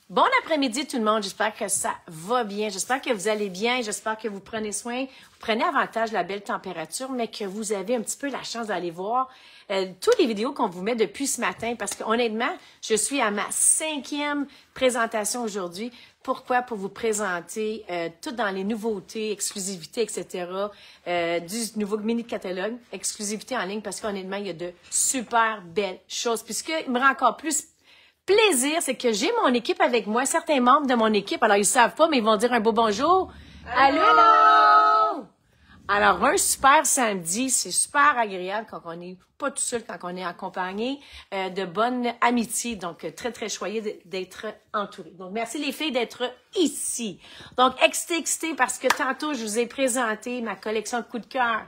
Bon après-midi tout le monde, j'espère que ça va bien, j'espère que vous allez bien, j'espère que vous prenez soin, vous prenez avantage de la belle température, mais que vous avez un petit peu la chance d'aller voir toutes les vidéos qu'on vous met depuis ce matin, parce que honnêtement, je suis à ma 5e présentation aujourd'hui. Pourquoi? Pour vous présenter tout dans les nouveautés, exclusivités, etc. Du nouveau mini-catalogue, exclusivité en ligne, parce qu'honnêtement, il y a de super belles choses. Puis ce qui me rend encore plus plaisir, c'est que j'ai mon équipe avec moi, certains membres de mon équipe, alors ils savent pas, mais ils vont dire un beau bonjour. Allô! Allô! Alors, un super samedi, c'est super agréable quand on n'est pas tout seul, quand on est accompagné de bonne amitié. Donc, très, très choyé d'être entouré. Donc, merci les filles d'être ici. Donc, excité parce que tantôt, je vous ai présenté ma collection de coups de cœur.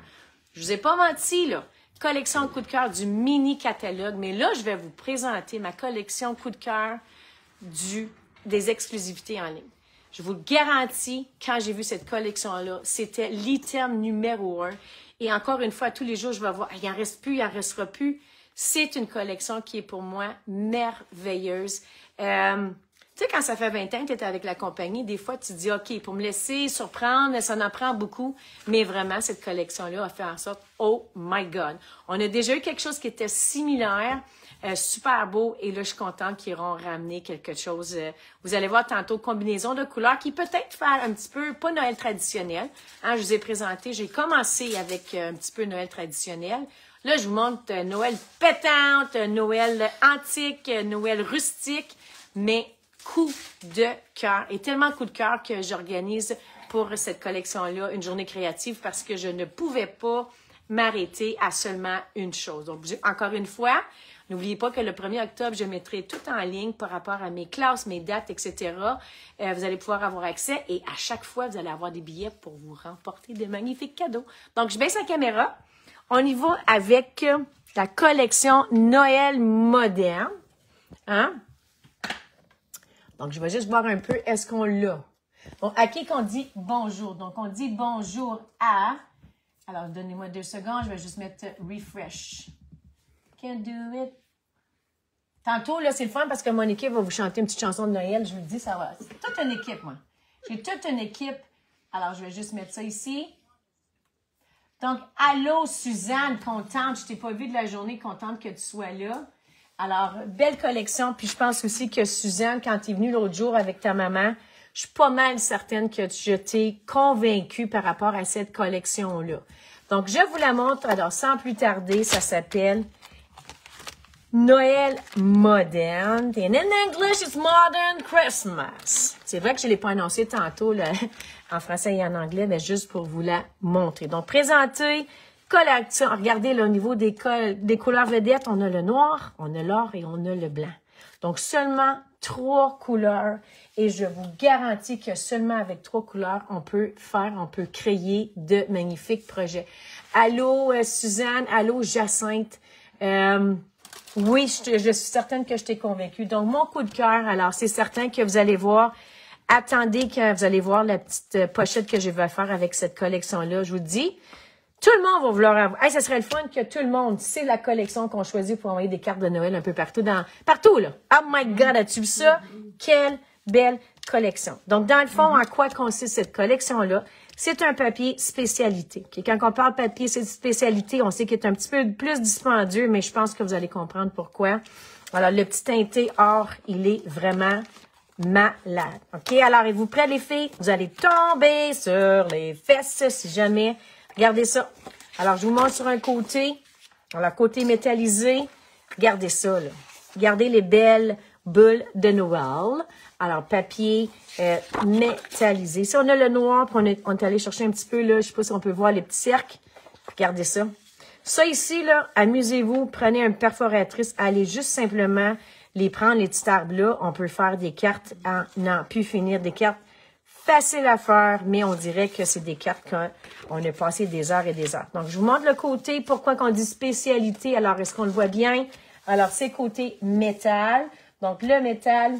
Je vous ai pas menti, là. Collection de coups de cœur du mini-catalogue. Mais là, je vais vous présenter ma collection de coups de cœur des exclusivités en ligne. Je vous le garantis, quand j'ai vu cette collection-là, c'était l'item numéro 1. Et encore une fois, tous les jours, je vais voir, il en reste plus, il en restera plus. C'est une collection qui est pour moi merveilleuse. Tu sais, quand ça fait 20 ans que tu es avec la compagnie, des fois, tu te dis, OK, pour me laisser surprendre, ça en prend beaucoup. Mais vraiment, cette collection-là a fait en sorte, oh my God. On a déjà eu quelque chose qui était similaire, super beau. Et là, je suis contente qu'ils auront ramené quelque chose. Vous allez voir tantôt, combinaison de couleurs qui peut-être faire un petit peu, pas Noël traditionnel. Hein, je vous ai présenté, j'ai commencé avec un petit peu Noël traditionnel. Là, je vous montre Noël pétante, Noël antique, Noël rustique, mais coup de cœur. Et tellement coup de cœur que j'organise pour cette collection-là une journée créative parce que je ne pouvais pas m'arrêter à seulement une chose. Donc, encore une fois, n'oubliez pas que le 1er octobre, je mettrai tout en ligne par rapport à mes classes, mes dates, etc. Vous allez pouvoir avoir accès et à chaque fois, vous allez avoir des billets pour vous remporter de magnifiques cadeaux. Donc, je baisse la caméra. On y va avec la collection Noël moderne. Hein? Donc, je vais juste voir un peu, est-ce qu'on l'a? Bon, à qui qu'on dit bonjour? Donc, on dit bonjour à... Alors, donnez-moi 2 secondes, je vais juste mettre refresh. Can do it. Tantôt, là, c'est le fun parce que mon équipe va vous chanter une petite chanson de Noël. Je vous le dis, ça va. C'est toute une équipe, moi. J'ai toute une équipe. Alors, je vais juste mettre ça ici. Donc, allô, Suzanne, contente. Je t'ai pas vue de la journée, contente que tu sois là. Alors, belle collection. Puis, je pense aussi que Suzanne, quand tu es venue l'autre jour avec ta maman, je suis pas mal certaine que je t'ai convaincue par rapport à cette collection-là. Donc, je vous la montre. Alors, sans plus tarder, ça s'appelle Noël moderne. And in English, it's Modern Christmas. C'est vrai que je ne l'ai pas annoncé tantôt là, en français et en anglais, mais juste pour vous la montrer. Donc, présenter, collection. Regardez là, au niveau des couleurs vedettes, on a le noir, on a l'or et on a le blanc. Donc, seulement 3 couleurs. Et je vous garantis que seulement avec 3 couleurs, on peut créer de magnifiques projets. Allô, Suzanne. Allô, Jacinthe. Oui, je suis certaine que je t'ai convaincue. Donc, mon coup de cœur, alors, c'est certain que vous allez voir. Attendez quand vous allez voir la petite pochette que je vais faire avec cette collection-là. Je vous dis, tout le monde va vouloir avoir. Hey, ça serait le fun que tout le monde, c'est la collection qu'on choisit pour envoyer des cartes de Noël un peu partout. Partout, là. Oh my God, as-tu vu ça? Quelle belle collection. Donc, dans le fond, en quoi consiste cette collection-là? C'est un papier spécialité. Okay? Quand on parle papier spécialité, on sait qu'il est un petit peu plus dispendieux, mais je pense que vous allez comprendre pourquoi. Alors, le petit teinté or, il est vraiment malade. OK? Alors, êtes-vous prêts, les filles? Vous allez tomber sur les fesses si jamais. Regardez ça. Alors, je vous montre sur un côté. Alors, côté métallisé. Regardez ça, là. Regardez les belles boules de Noël. Alors, papier métallisé. Si on a le noir, puis on est allé chercher un petit peu, là, je ne sais pas si on peut voir les petits cercles. Regardez ça. Ça ici, là, amusez-vous, prenez une perforatrice, allez juste simplement les prendre, les petits arbres-là. On peut faire des cartes en n'en plus finir, des cartes faciles à faire, mais on dirait que c'est des cartes qu'on a passé des heures et des heures. Donc, je vous montre le côté, pourquoi qu'on dit spécialité. Alors, est-ce qu'on le voit bien? Alors, c'est côté métal. Donc, le métal,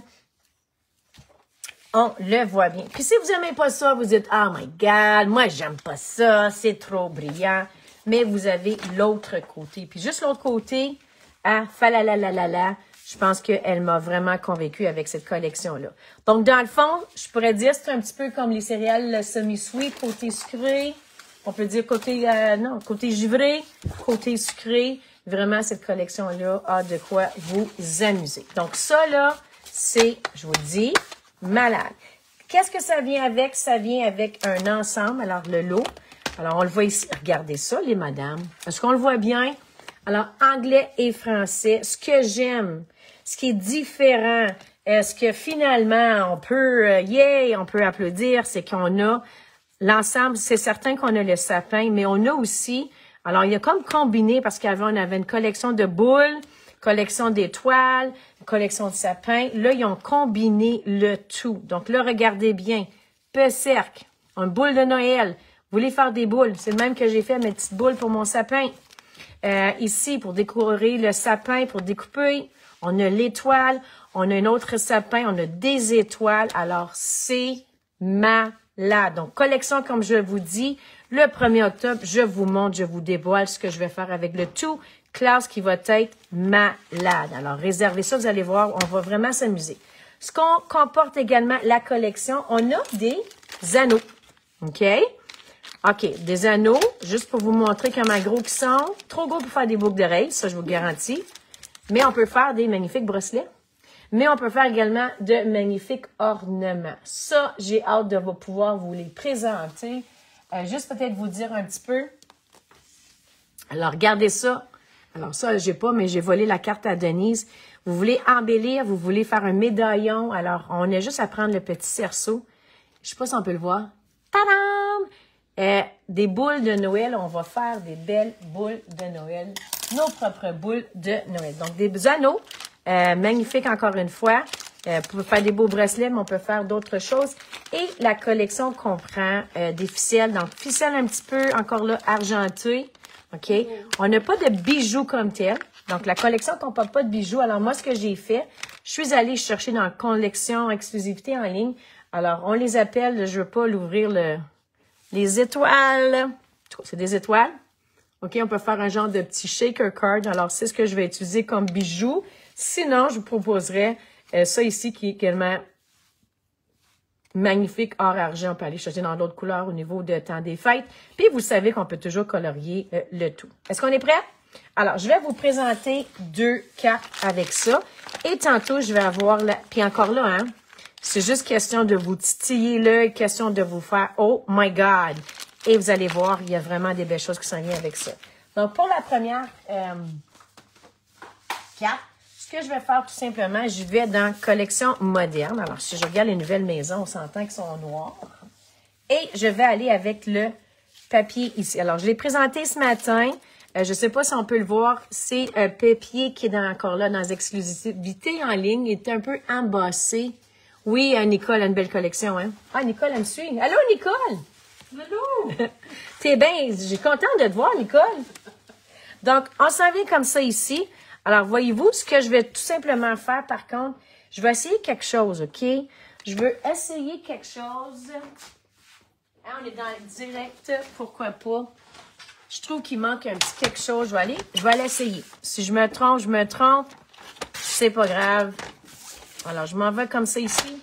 on le voit bien. Puis, si vous n'aimez pas ça, vous dites, oh my God, moi, j'aime pas ça, c'est trop brillant. Mais vous avez l'autre côté. Puis, juste l'autre côté, ah, falalalala, Je pense qu'elle m'a vraiment convaincue avec cette collection-là. Donc, dans le fond, je pourrais dire c'est un petit peu comme les céréales semi-sweet, côté sucré. On peut dire côté givré, côté sucré. Vraiment, cette collection-là a de quoi vous amuser. Donc, ça, là, c'est, je vous le dis, malade. Qu'est-ce que ça vient avec? Ça vient avec un ensemble. Alors, le lot. Alors, on le voit ici. Regardez ça, les madames. Est-ce qu'on le voit bien? Alors, anglais et français. Ce que j'aime, ce qui est différent, est-ce que finalement, on peut, on peut applaudir, c'est qu'on a l'ensemble. C'est certain qu'on a le sapin, mais on a aussi, alors, il y a comme combiné, parce qu'avant, on avait une collection de boules, collection d'étoiles, collection de sapins. Là, ils ont combiné le tout. Donc là, regardez bien. Pesserc, une boule de Noël. Vous voulez faire des boules? C'est le même que j'ai fait mes petites boules pour mon sapin. Ici, pour décorer le sapin, pour découper, on a l'étoile. On a un autre sapin. On a des étoiles. Alors, c'est malade. Donc, collection, comme je vous dis, le 1er octobre, je vous montre, je vous dévoile ce que je vais faire avec le tout. Classe qui va être malade. Alors, réservez ça, vous allez voir, on va vraiment s'amuser. Ce qu'on comporte également, la collection, on a des anneaux. OK? OK, des anneaux, juste pour vous montrer comment gros qu'ils sont. Trop gros pour faire des boucles d'oreilles, ça, je vous le garantis. Mais on peut faire des magnifiques bracelets. Mais on peut faire également de magnifiques ornements. Ça, j'ai hâte de pouvoir vous les présenter. Juste peut-être vous dire un petit peu. Alors, regardez ça. Alors ça, j'ai pas, mais j'ai volé la carte à Denise. Vous voulez embellir, vous voulez faire un médaillon. Alors, on a juste à prendre le petit cerceau. Je sais pas si on peut le voir. Tadam! Des boules de Noël. On va faire des belles boules de Noël. Nos propres boules de Noël. Donc, des anneaux. Magnifiques encore une fois. Pour faire des beaux bracelets, mais on peut faire d'autres choses. Et la collection comprend des ficelles. Donc, ficelles un petit peu, encore là, argentées. OK? On n'a pas de bijoux comme tel. Donc, la collection ne comporte pas de bijoux. Alors, moi, ce que j'ai fait, je suis allée chercher dans la collection exclusivité en ligne. Alors, on les appelle, je ne veux pas l'ouvrir, les étoiles. C'est des étoiles. OK? On peut faire un genre de petit shaker card. Alors, c'est ce que je vais utiliser comme bijou. Sinon, je vous proposerais ça ici qui est également magnifique or argent. On peut aller chercher dans d'autres couleurs au niveau de temps des fêtes. Puis, vous savez qu'on peut toujours colorier le tout. Est-ce qu'on est prêt? Alors, je vais vous présenter 2 cartes avec ça. Et tantôt, je vais avoir... Puis encore là, hein, c'est juste question de vous titiller l'œil, question de vous faire « Oh my God! » Et vous allez voir, il y a vraiment des belles choses qui s'en viennent avec ça. Donc, pour la première carte, ce que je vais faire tout simplement, je vais dans collection moderne. Alors, si je regarde les nouvelles maisons, on s'entend qu'elles sont noires. Et je vais aller avec le papier ici. Alors, je l'ai présenté ce matin. Je ne sais pas si on peut le voir. C'est un papier qui est encore là dans les exclusivités en ligne. Il est un peu embossé. Oui, Nicole a une belle collection, hein? Ah, Nicole, elle me suit. Allô, Nicole! Allô! T'es bien, j'ai contente de te voir, Nicole. Donc, on s'en vient comme ça ici. Alors, voyez-vous, ce que je vais tout simplement faire, par contre, je vais essayer quelque chose, OK? Je veux essayer quelque chose. Hein, on est dans le direct, pourquoi pas? Je trouve qu'il manque un petit quelque chose. Je vais aller essayer. Si je me trompe, c'est pas grave. Alors, je m'en vais comme ça ici.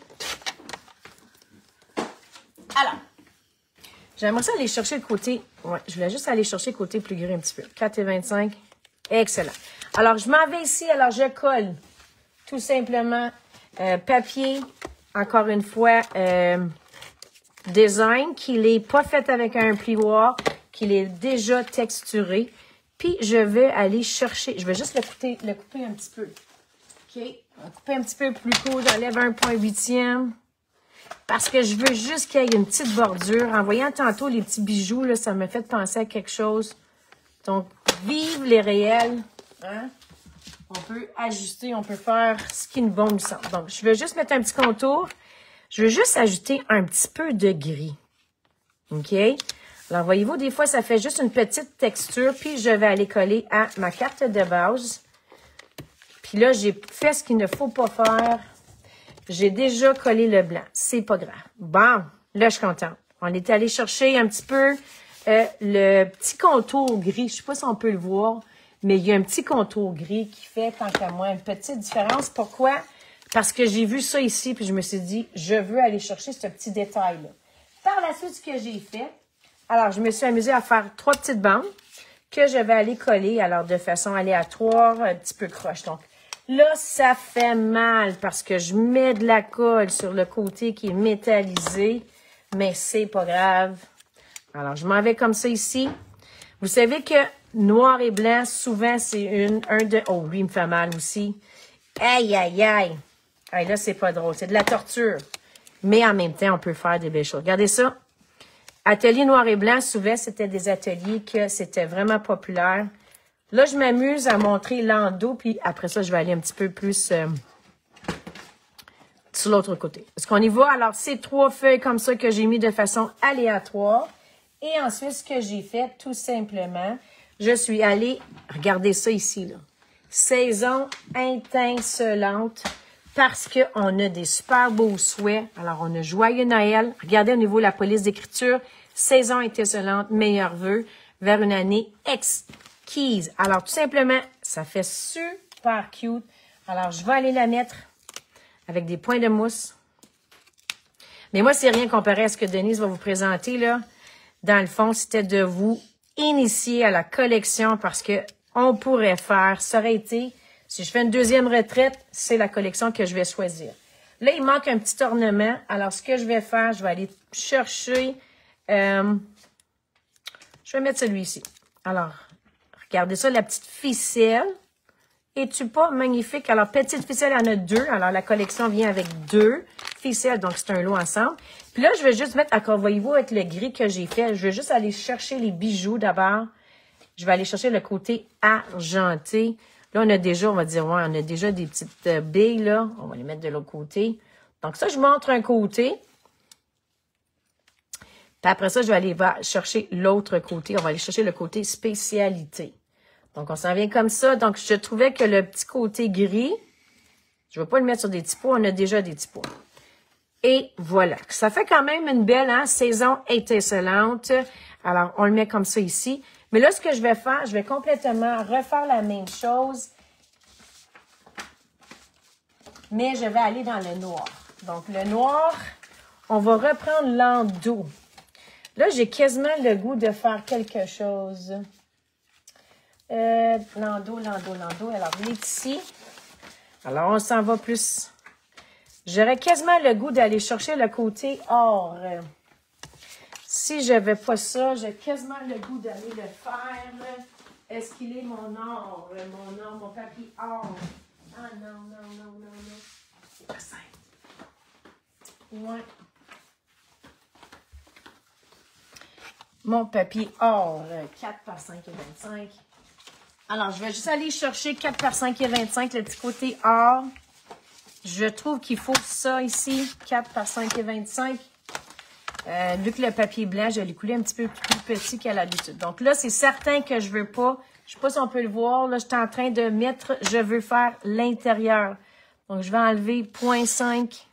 Alors, j'aimerais ça aller chercher le côté... Ouais, je voulais juste aller chercher le côté plus gris un petit peu. 4,25. Excellent. Alors, je m'en vais ici. Alors, je colle tout simplement papier, encore une fois, design, qu'il n'est pas fait avec un plioir, qu'il est déjà texturé. Puis, je vais aller chercher... Je vais juste le couper un petit peu. OK? On va couper un petit peu plus court. J'enlève 1,8e. Parce que je veux juste qu'il y ait une petite bordure. En voyant tantôt les petits bijoux, là, ça m'a fait penser à quelque chose. Donc, vive les réels. Hein? On peut ajuster, on peut faire ce qui nous bon nous semble. Donc, je vais juste mettre un petit contour. Je veux juste ajouter un petit peu de gris. OK? Alors, voyez-vous, des fois, ça fait juste une petite texture. Puis, je vais aller coller à ma carte de base. Puis là, j'ai fait ce qu'il ne faut pas faire. J'ai déjà collé le blanc. C'est pas grave. Bon, là, je suis contente. On est allé chercher un petit peu le petit contour gris. Je sais pas si on peut le voir, mais il y a un petit contour gris qui fait, tant qu'à moi, une petite différence. Pourquoi? Parce que j'ai vu ça ici, puis je me suis dit, je veux aller chercher ce petit détail-là. Par la suite, ce que j'ai fait, alors, je me suis amusée à faire 3 petites bandes que je vais aller coller, alors de façon aléatoire, un petit peu croche. Donc, là, ça fait mal parce que je mets de la colle sur le côté qui est métallisé, mais c'est pas grave. Alors, je m'en vais comme ça ici. Vous savez que noir et blanc, souvent, c'est un de... Oh, lui, il me fait mal aussi. Aïe, aïe, aïe. Aïe, là, c'est pas drôle. C'est de la torture. Mais en même temps, on peut faire des belles choses. Regardez ça. Atelier noir et blanc, souvent, c'était des ateliers que c'était vraiment populaire. Là, je m'amuse à montrer l'endos, puis après ça, je vais aller un petit peu plus sur l'autre côté. Est-ce qu'on y va? Alors, c'est 3 feuilles comme ça que j'ai mis de façon aléatoire. Et ensuite, ce que j'ai fait, tout simplement, je suis allée, regardez ça ici, là. Saison étincelante, parce qu'on a des super beaux souhaits. Alors, on a Joyeux Noël. Regardez au niveau de la police d'écriture. Saison étincelante, meilleurs vœux vers une année exquise. Alors, tout simplement, ça fait super cute. Alors, je vais aller la mettre avec des points de mousse. Mais moi, c'est rien comparé à ce que Denise va vous présenter, là. Dans le fond, c'était de vous initier à la collection parce que on pourrait faire, ça aurait été, si je fais une deuxième retraite, c'est la collection que je vais choisir. Là, il manque un petit ornement. Alors, ce que je vais faire, je vais aller chercher, je vais mettre celui-ci. Alors, regardez ça, la petite ficelle. Es-tu pas magnifique? Alors, petite ficelle, il y en a 2. Alors, la collection vient avec 2 ficelles, donc c'est un lot ensemble. Puis là, je vais juste mettre, encore, voyez-vous, avec le gris que j'ai fait, je vais juste aller chercher les bijoux d'abord. Je vais aller chercher le côté argenté. Là, on a déjà, on va dire, ouais, on a déjà des petites billes, là. On va les mettre de l'autre côté. Donc, ça, je montre un côté. Puis après ça, je vais aller chercher l'autre côté. On va aller chercher le côté spécialité. Donc, on s'en vient comme ça. Donc, je trouvais que le petit côté gris, je ne vais pas le mettre sur des petits pois. On a déjà des petits pois. Et voilà. Ça fait quand même une belle saison étincelante. Alors, on le met comme ça ici. Mais là, ce que je vais faire, je vais complètement refaire la même chose. Mais je vais aller dans le noir. Donc, le noir, on va reprendre l'endos. Là, j'ai quasiment le goût de faire quelque chose. L'endos. Alors, il est ici. Alors, on s'en va plus. J'aurais quasiment le goût d'aller chercher le côté or. Si je n'avais pas ça, j'ai quasiment le goût d'aller le faire. Est-ce qu'il est mon or? Mon papier or. Ah non. C'est pas simple. Ouais. Mon papier or, 4 par 5,25. Alors, je vais juste aller chercher 4 par 5,25, le petit côté or. Je trouve qu'il faut ça ici, 4 par 5,25. Vu que le papier blanc, je l'ai coulé un petit peu plus petit qu'à l'habitude. Donc là, c'est certain que je veux pas. Je sais pas si on peut le voir. Là, je suis en train de mettre, je veux faire l'intérieur. Donc, je vais enlever 0,5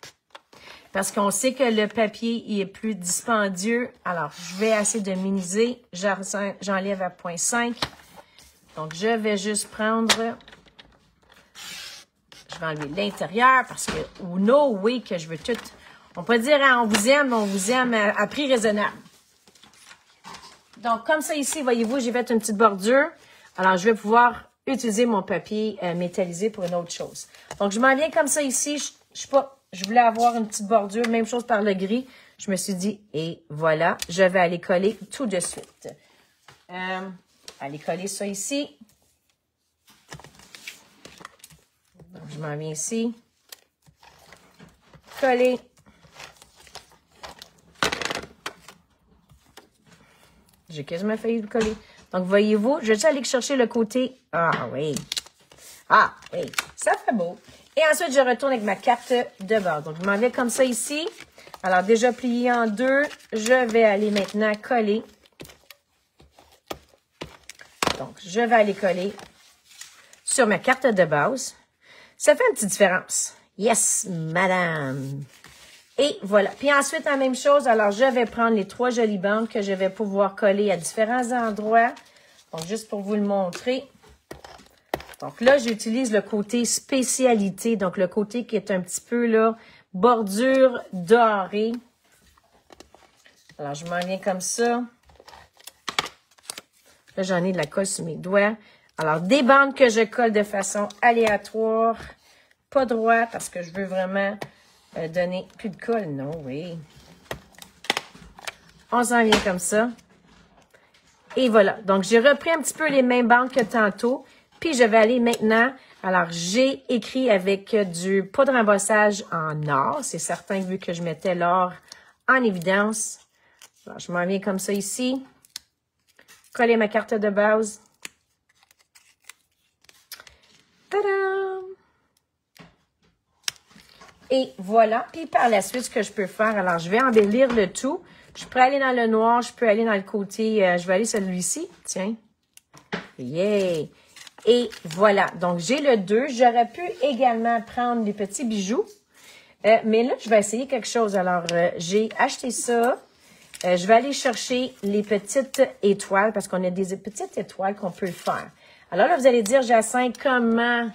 parce qu'on sait que le papier il est plus dispendieux. Alors, je vais essayer de minimiser. J'enlève à 0,5. Donc, je vais juste prendre... Je vais enlever l'intérieur parce que, no way que je veux tout... On peut dire, hein, on vous aime, mais on vous aime à prix raisonnable. Donc, comme ça ici, voyez-vous, j'ai fait une petite bordure. Alors, je vais pouvoir utiliser mon papier métallisé pour une autre chose. Donc, je m'en viens comme ça ici. Je voulais avoir une petite bordure, même chose par le gris. Je me suis dit, et voilà, je vais aller coller tout de suite. Aller coller ça ici. Donc, je m'en viens ici. Coller. J'ai quasiment failli le coller. Donc, voyez-vous, je vais juste aller chercher le côté. Ah oui. Ah oui. Ça fait beau. Et ensuite, je retourne avec ma carte de base. Donc, je m'en vais comme ça ici. Alors, déjà plié en 2. Je vais aller maintenant coller. Donc, je vais aller coller sur ma carte de base. Ça fait une petite différence. Yes, madame. Et voilà. Puis ensuite, la même chose. Alors, je vais prendre les 3 jolies bandes que je vais pouvoir coller à différents endroits. Donc, juste pour vous le montrer. Donc là, j'utilise le côté spécialité, donc le côté qui est un petit peu, là, bordure dorée. Alors, je m'en viens comme ça. Là, j'en ai de la colle sur mes doigts. Alors, des bandes que je colle de façon aléatoire, pas droit, parce que je veux vraiment donner plus de colle. Non, oui. On s'en vient comme ça. Et voilà. Donc, j'ai repris un petit peu les mêmes bandes que tantôt. Puis, je vais aller maintenant. Alors, j'ai écrit avec du poudre embossage en or. C'est certain, vu que je mettais l'or en évidence. Alors, je m'en viens comme ça ici. Coller ma carte de base. Tadam! Et voilà. Puis, par la suite, ce que je peux faire, alors, je vais embellir le tout. Je peux aller dans le noir, je peux aller dans le côté, je vais aller celui-ci, tiens. Yeah! Et voilà, donc j'ai le 2. J'aurais pu également prendre des petits bijoux, mais là, je vais essayer quelque chose. Alors, j'ai acheté ça. Je vais aller chercher les petites étoiles, parce qu'on a des petites étoiles qu'on peut faire. Alors là, vous allez dire, Jacinthe, comment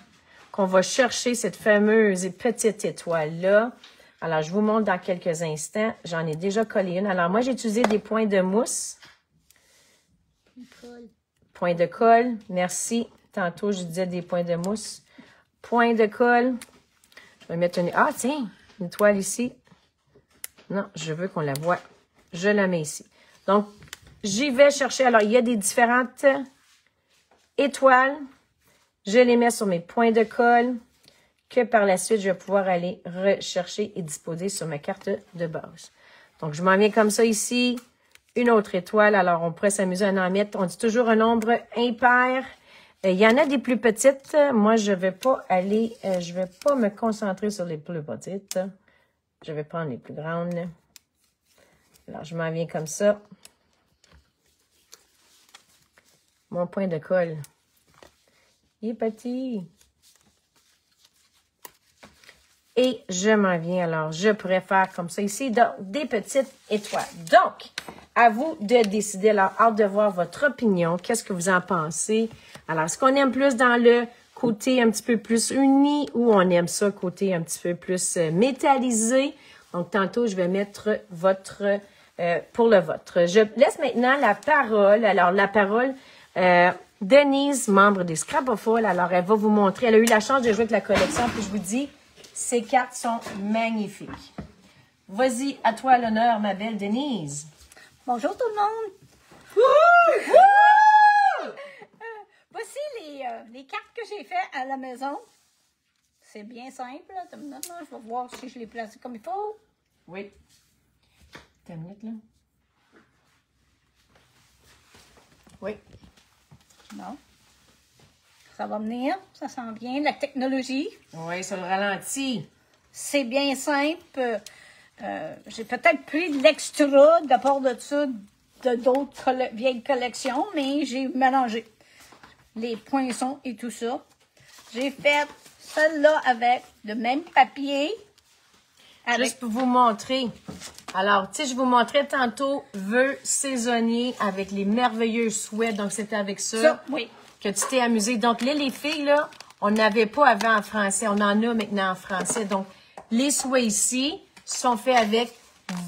qu'on va chercher cette fameuse petite étoile-là? Alors, je vous montre dans quelques instants. J'en ai déjà collé une. Alors, moi, j'ai utilisé des points de mousse. Point de colle. Merci. Tantôt, je disais des points de mousse. Point de colle. Je vais mettre une... Ah, tiens! Une étoile ici. Non, je veux qu'on la voie. Je la mets ici. Donc, j'y vais chercher. Alors, il y a des différentes étoiles. Je les mets sur mes points de colle, que par la suite, je vais pouvoir aller rechercher et disposer sur ma carte de base. Donc, je m'en viens comme ça ici. Une autre étoile. Alors, on pourrait s'amuser à en mettre. On dit toujours un nombre impair. Il y en a des plus petites. Moi, je vais pas aller, je vais pas me concentrer sur les plus petites. Je vais prendre les plus grandes. Alors, je m'en viens comme ça. Mon point de colle. Il est petit. Et je m'en viens. Alors, je pourrais faire comme ça ici, donc, des petites étoiles. Donc, à vous de décider. Alors, hâte de voir votre opinion. Qu'est-ce que vous en pensez? Alors, est-ce qu'on aime plus dans le côté un petit peu plus uni ou on aime ça côté un petit peu plus métallisé? Donc, tantôt, je vais mettre votre, pour le vôtre. Je laisse maintenant la parole. Alors, la parole, Denise, membre des Scrapoful. Alors, elle va vous montrer. Elle a eu la chance de jouer avec la collection. Puis, je vous dis, ces cartes sont magnifiques. Vas-y, à toi l'honneur, ma belle Denise. Bonjour tout le monde. Wouhou! Wouhou! Voici les cartes que j'ai faites à la maison. C'est bien simple. Là. Je vais voir si je les place comme il faut. Oui. T'as une minute, là? Oui. Non. Ça va venir. Ça sent bien. La technologie. Oui, sur le ralenti. C'est bien simple. J'ai peut-être pris de l'extra de part de ça de d'autres vieilles collections, mais j'ai mélangé les poinçons et tout ça. J'ai fait celle-là avec le même papier. Juste pour vous montrer. Alors, tu sais, je vous montrais tantôt vœux saisonniers avec les merveilleux souhaits. Donc, c'était avec ça, oui. Que tu t'es amusé. Donc, là, les filles, là, on n'avait pas avant en français. On en a maintenant en français. Donc, les souhaits ici sont faits avec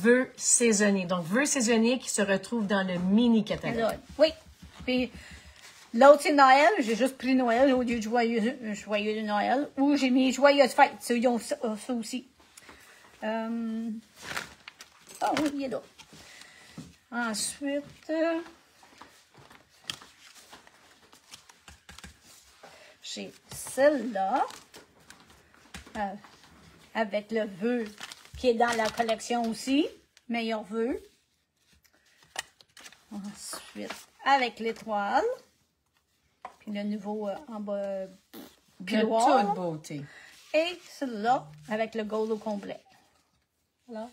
vœux saisonniers. Donc, vœux saisonniers qui se retrouvent dans le mini-catalogue. Oui. Puis, l'autre, c'est Noël. J'ai juste pris Noël au lieu de joyeux Noël. Ou j'ai mis joyeuse fête. Ils ont ça aussi. Ah oui, il est là. Ensuite, j'ai celle-là. Avec le vœu qui est dans la collection aussi. Meilleur vœu. Ensuite, avec l'étoile. Puis le nouveau en bas. De toute beauté. Et celle-là avec le gold au complet. Là.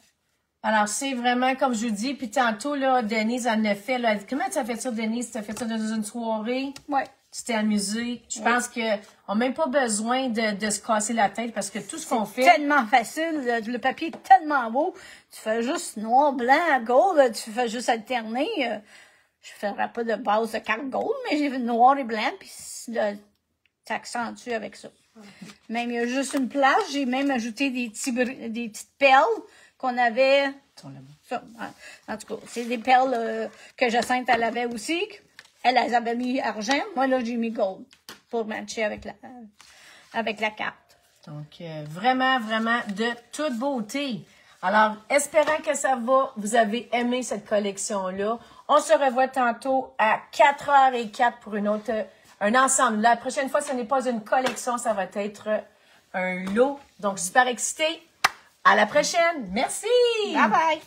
Alors, c'est vraiment, comme je vous dis, puis tantôt, là, Denise en a fait, là, comment tu as fait ça, Denise? Tu as fait ça dans une soirée? Oui. Tu t'es amusée? Je pense qu'on n'a même pas besoin de se casser la tête parce que tout ce qu'on fait... C'est tellement facile. Le papier est tellement beau. Tu fais juste noir, blanc, gold. Tu fais juste alterner. Je ne ferai pas de base de carte gold, mais j'ai fait noir et blanc. Puis t'accentues avec ça. Même, il y a juste une place. J'ai même ajouté des petites perles qu'on avait. En tout cas, c'est des perles que Jacinthe, elle avait aussi. Elle avait mis argent. Moi, là, j'ai mis gold pour matcher avec la carte. Donc, vraiment, vraiment de toute beauté. Alors, espérant que ça va, vous avez aimé cette collection-là. On se revoit tantôt à 4h04 pour un ensemble. La prochaine fois, ce n'est pas une collection, ça va être un lot. Donc, super excitée. À la prochaine. Merci. Bye bye.